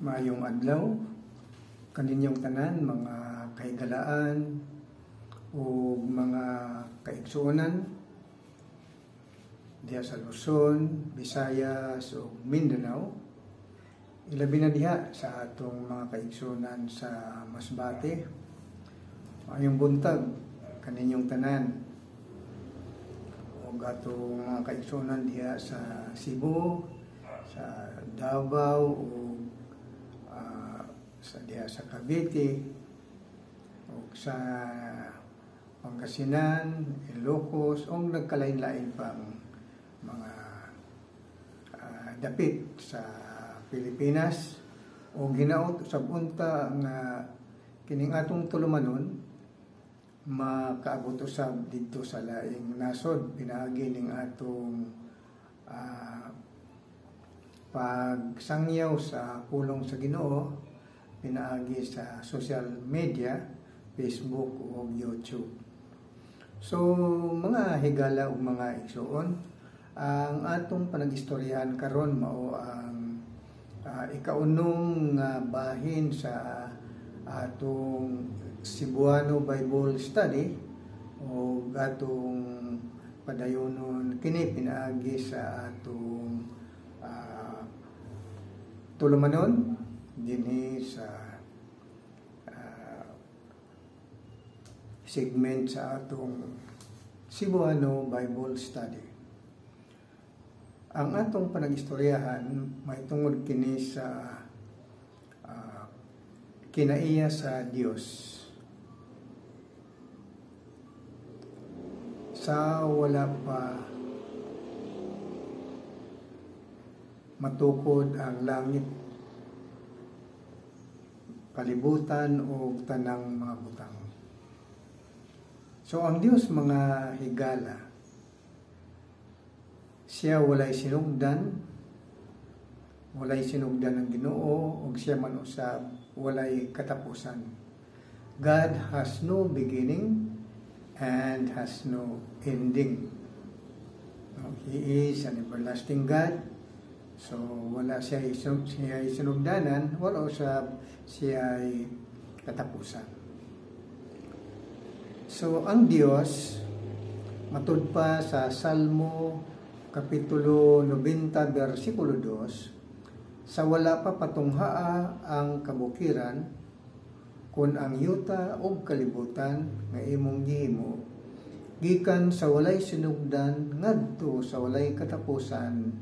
Maayong adlaw kaninyong tanan, mga kahigalaan o mga kaigsuonan diha sa Luzon, Visayas o Mindanao. Ilabi na diha sa atong mga kaigsuonan sa Masbate. Maayong buntag kaninyong tanan o atong mga kaigsuonan diha sa Cebu, sa Davao o sa diha sa Cavite o sa Pangasinan, Ilocos o nagkalain-lain pang mga dapit sa Pilipinas o ginaot sa punta nga kining atong tulumanon makaabot usab didto sa laing nasod pinaagi ning atong pagsangyaw sa pulong sa Ginoo pinaagi sa social media, Facebook o YouTube. So, mga higala o mga igsuon, ang atong panag-istoryahan karon mao ang ikaunong bahin sa atong Cebuano Bible Study o atong padayonon kini pinaagi sa atong tulumanon dinhi sa segment sa atong Cebuano Bible Study. Ang atong panag-istoryahan may tungod kini sa kinaiya sa Dios. Sa wala pa matukod ang langit, kalibutan o tanang mga butang. So ang Dios mga higala, siya walay sinugdan ng Ginoo ug siya man usab walay katapusan. God has no beginning and has no ending. He is an everlasting God. So wala siya sinugdanan, wala usab siya ay katapusan. So ang Dios matud pa sa Salmo kapitulo 90 bersikulo 2, sa wala pa patunghaa ang kabukiran kun ang yuta ug kalibutan nga imong gihimo gikan sa walay sinugdan ngadto sa walay katapusan,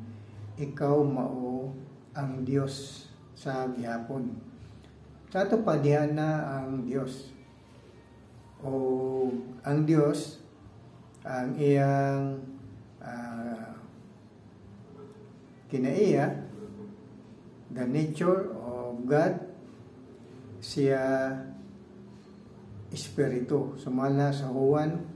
ikaw mao ang Dios sa gihapon. Sa ato pa diha na ang Dios o ang Dios ang iyang kinaiya, the nature of God, siya espiritu. Sumala sa Juan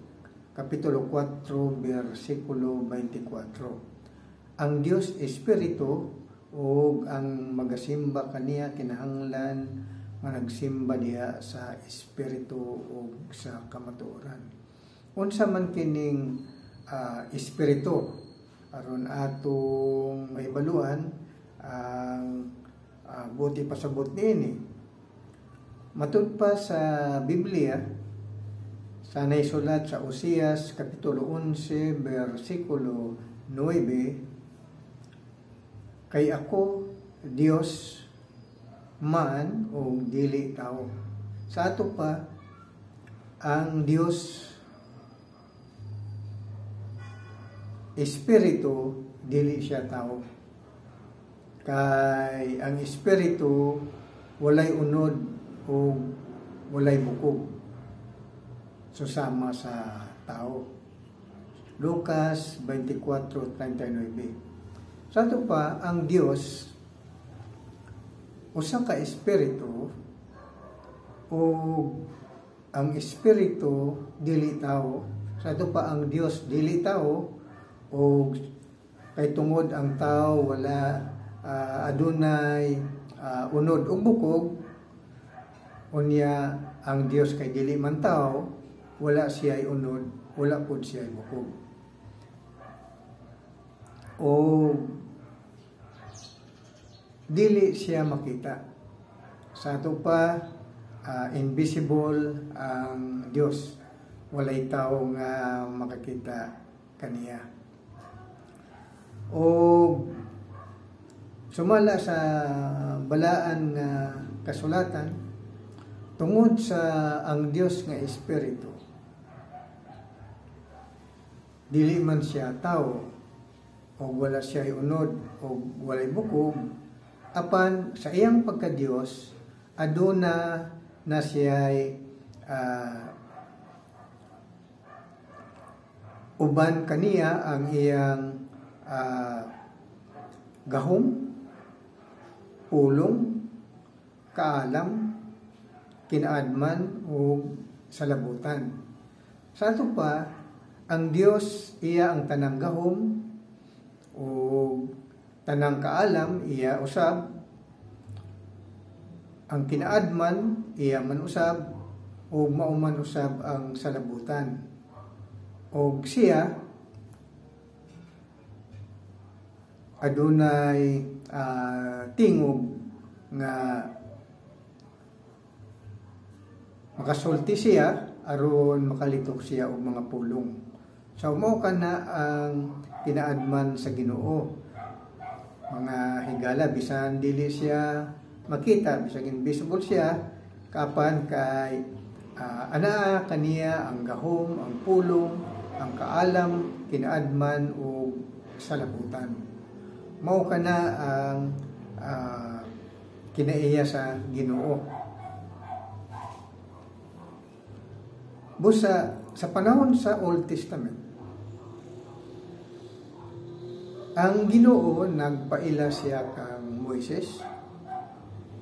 kapitulo 4 bersikulo 24. Ang Dios espiritu o ang magasimba kaniya kinahanglan managsimba diha sa espiritu o sa kamatuoran. Unsa man kining espiritu aron atong mahibaluan ang buti pasabot niini. Matud pa sa Biblia sa naisulat sa Oseas kapitulo 11 bersikulo 9, kay ako Dios man o dili tao. Sa ato pa ang Dios espiritu, dili siya tao. Kay ang espiritu walay unod o walay bukog, susama sa tao. Lucas 24:39. Sa ato pa ang Dios usa ka espiritu o ang espiritu dili tao. Sa ato pa ang Dios dili tao o kay tungod ang tao wala adunay unod ug bukog, unya ang Dios kay dili man tao, wala siya unod, wala pud siya bukog. O dili siya makita. Sa ato pa, invisible ang Dios. Walay tao nga makakita kaniya. O sumala sa balaan nga kasulatan, tungod sa ang Dios nga Espiritu, dili man siya tao, o wala siya unod, o walay bukog, apan sa iyang pagka-Dios, aduna na siya'y uban kaniya ang iyang gahom, pulong, kaalam, kinaadman o salabutan. Sa ato pa, ang Dios iya ang tanang gahom o tanang kaalam iya usab, ang kinaadman iya man usab o mauman usab ang salabutan. O siya adunay tingog nga makasulti siya aron makalitok siya og mga pulong. So mao kana ang kinaadman sa Ginoo. Mga higala bisan dili siya makita, bisan invisible siya, kapan kay ana kaniya ang gahom, ang pulong, ang kaalam, kinaadman o salabutan. Mao kana ang kinaiya sa Ginoo. Busa sa panahon sa Old Testament, ang Ginoo nagpaila siya kang Moises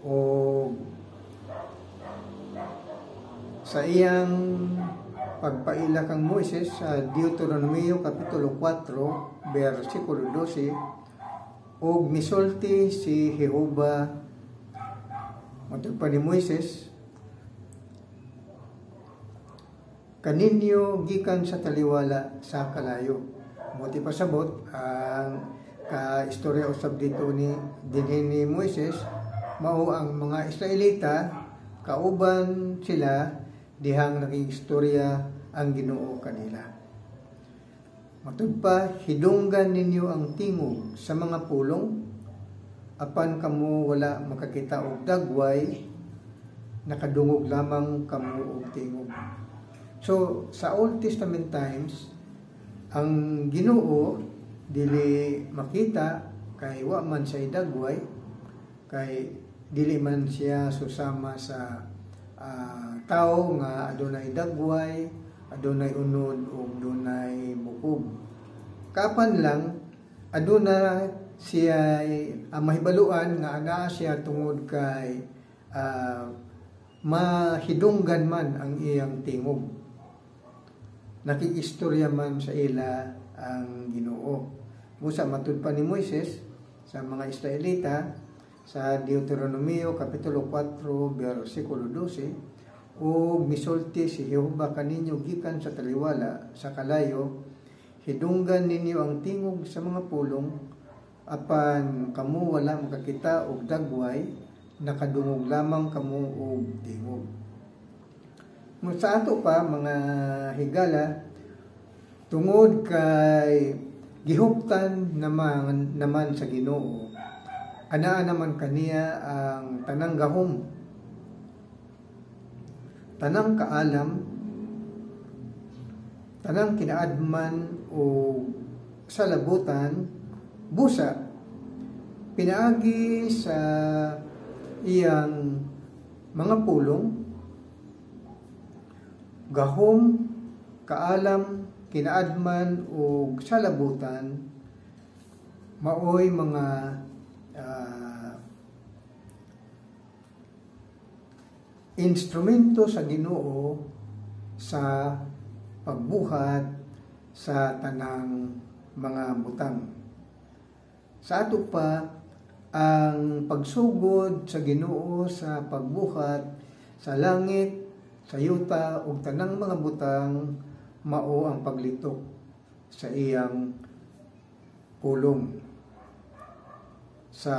o sa iyang pagpaila kang Moises sa Deuteronomio Kapitulo 4, versikulo 12, og misulti si Jehova matod pa ni Moises, kaninyo gikan sa taliwala sa kalayo. Buti pasabot ang ka-istorya usab dito ni dinhi ni Moises, mao ang mga Israelita kauban sila dihang naging istorya ang Ginoo kanila. Matud pa, hidunggan ninyo ang tingog sa mga pulong, apan kamo wala makakita og dagway, nakadungog lamang kamo og tingog. So, sa Old Testament times, ang Ginoo dili makita kay wa man siya dagway, kay dili man siya susama sa tao nga adunay dagway, adunay unod o adunay bukog. Kapan lang aduna siya mahibaluan nga ana siya tungod kay mahidunggan man ang iyang tingog. Nakikistorya man sa ila ang Ginoo. Busa matud pa ni Moises sa mga Israelita sa Deuteronomio Kapitulo 4, versikulo 12, o misulti si Jehova kaninyo gikan sa taliwala sa kalayo, hidunggan ninyo ang tingog sa mga pulong, apan kamo wala makakita og dagway, nakadungog lamang kamo og tingog. Sa ato pa mga higala, tungod kay gihuptan naman sa Ginoo, ana naman kaniya ang tanang gahom, tanang kaalam, tanang kinaadman o salabutan, busa pinaagi sa iyang mga pulong, gahom, kaalam, kinaadman o salabutan, maoy mga instrumento sa Ginoo sa pagbuhat sa tanang mga butang. Sa ato pa, ang pagsugod sa Ginoo sa pagbuhat sa langit, sa yuta ug tanang mga butang, mao ang paglitok sa iyang pulong. Sa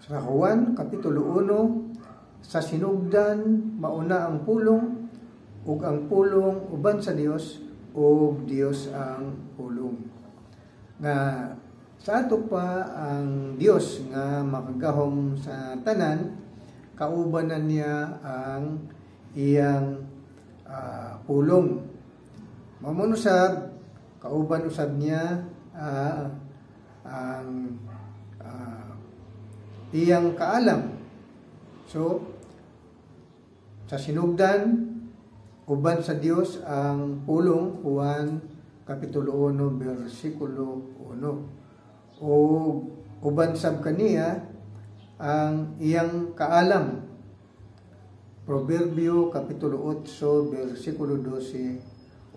Sa Juan Kapitulo 1, sa sinugdan mauna ang pulong, ug ang pulong uban sa Dios, ug Dios ang pulong. Nga sa ato pa ang Dios nga makagahom sa tanan, kaubanan niya ang iyang pulong. Mamon usab, kauban usab niya ang iyang kaalam. So, sa sinugdan, uban sa Dios ang pulong, Juan Kapitulo 1, versikulo 1. O uban sab kaniya ang iyang kaalam. Proverbio Kapitulo 8, versikulo 12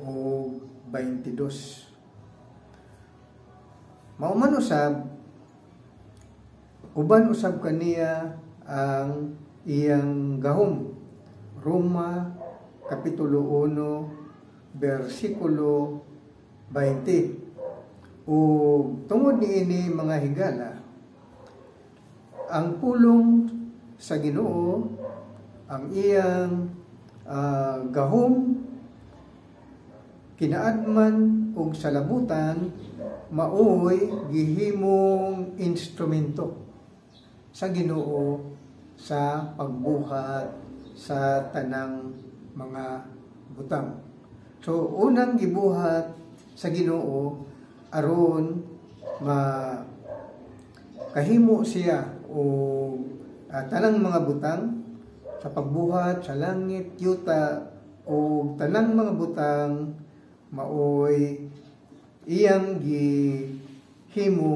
o 22. Mauman usab, uban usab kaniya ang iyang gahom. Roma Kapitulo 1, versikulo 20. O tungod niini mga higala, ang pulong sa Ginoo, ang iyang gahom, kinaadman ug salabutan, maoy gihimong instrumento sa Ginoo sa pagbuhat sa tanang mga butang. So unang gibuhat sa Ginoo aron kahimo siya o tanang mga butang sa pagbuhat sa langit, yuta o tanang mga butang maoy iyang gihimo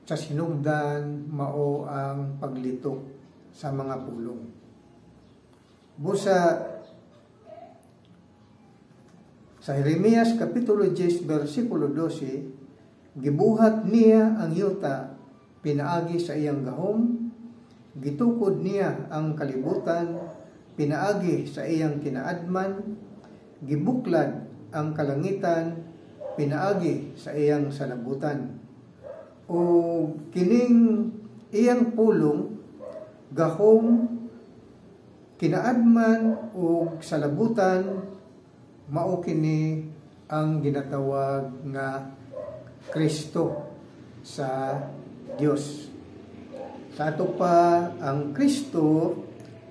sa sinugdan, mao ang paglitok sa mga pulong. Busa sa Jeremias Kapitulo 10, versikulo 12, gibuhat niya ang yuta, pinaagi sa iyang gahom, gitukod niya ang kalibutan, pinaagi sa iyang kinaadman, gibuklad ang kalangitan, pinaagi sa iyang salabutan. O kining iyang pulong, gahom, kinaadman o salabutan, mao kini ang ginatawag nga Kristo sa Dios. Sa ato pa ang Kristo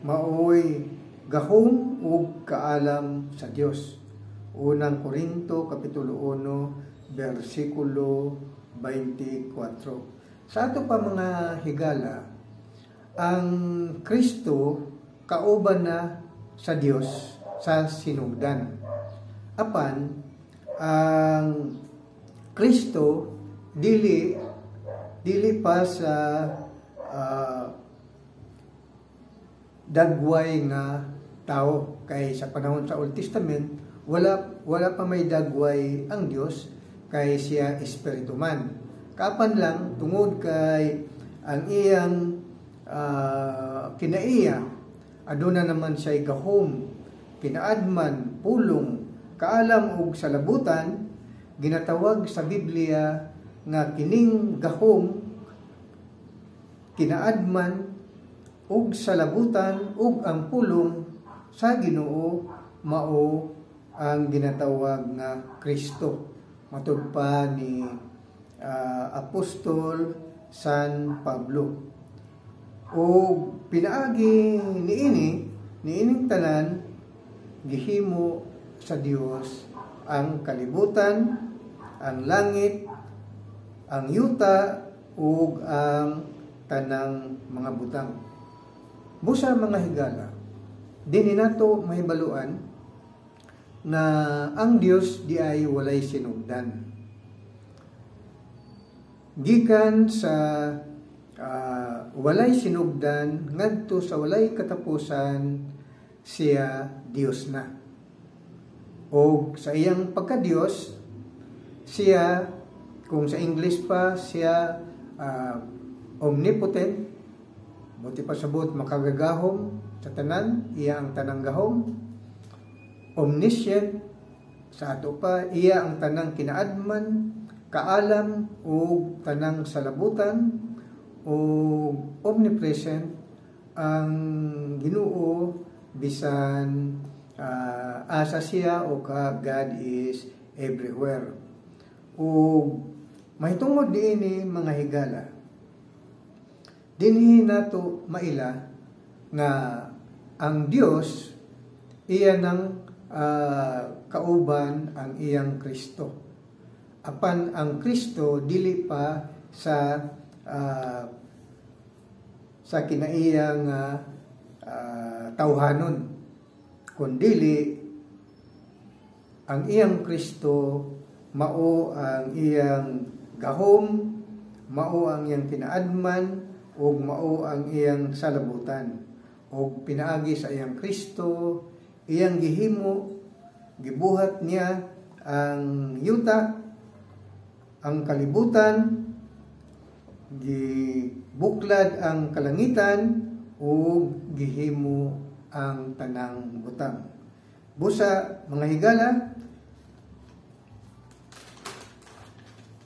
maoy gahom ug kaalam sa Dios. Unang Korinto Kapitulo 1, versikulo 24. Sa ato pa mga higala, ang Kristo kauban na sa Dios sa sinugdan. Apan ang Kristo dili pa sa dagway nga tao, kay sa panahon sa Old Testament wala pa may dagway ang Dios, kay siya espiritu man. Kapan lang tungod kay ang iyang kinaiya aduna naman siya gahom, kinaadman, pulong, kaalam ug salabutan, ginatawag sa Biblia nga kining gahom, kinaadman ug salabutan ug ang pulong sa Ginoo mao ang ginatawag nga Kristo. Matud pa ni Apostol San Pablo. O pinaagi niining tanan, gihimo sa Dios ang kalibutan, ang langit, ang yuta ug ang tanang mga butang. Busa mga higala, dinhi nato mahibaluan na ang Dios di ay walay sinugdan. Gikan sa walay sinugdan ngadto sa walay katapusan, siya Dios na. O sa iyang pagka-Dios, siya, kung sa English pa, siya omnipotent, buti pa sabot makagagahom sa tanan, iya ang tanang gahom. Omniscient, sa ato pa, iya ang tanang kinaadman, kaalam o tanang salabutan. o omnipresent ang Ginoo bisan asa siya o God is everywhere. O mahitungod diini mga higala, dinhi nato maila nga ang Dios iya nang kauban ang iyang Kristo. Apan ang Kristo dili pa sa kinaiyang tawhanon, kundili ang iyang Kristo mao ang iyang gahom, mao ang iyang kinaadman, ug mao ang iyang salabutan. Og pinaagi sa iyang Kristo, iyang gihimo, gibuhat niya ang yuta, ang kalibutan, gibuklad ang kalangitan, ug gihimo ang tanang butang. Busa mga higala,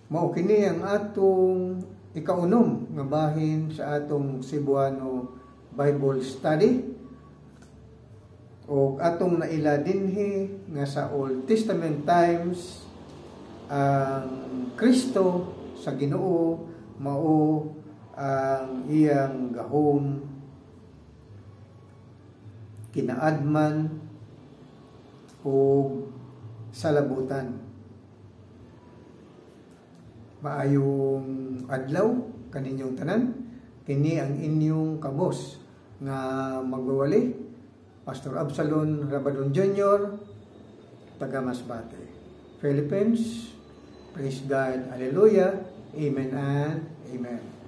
mao kini ang atong ikaunom nga bahin sa atong Cebuano Bible Study, o atong naila dinhi nga sa Old Testament times ang Kristo sa Ginoo mao ang iyang gahom, kinaadman o salabutan. Maayong adlaw kaninyong tanan, kini ang inyong kabos nga magwawali, Pastor Absalon Rabadon Jr., taga Masbate, Philippines. Praise God, Hallelujah, Amen and Amen.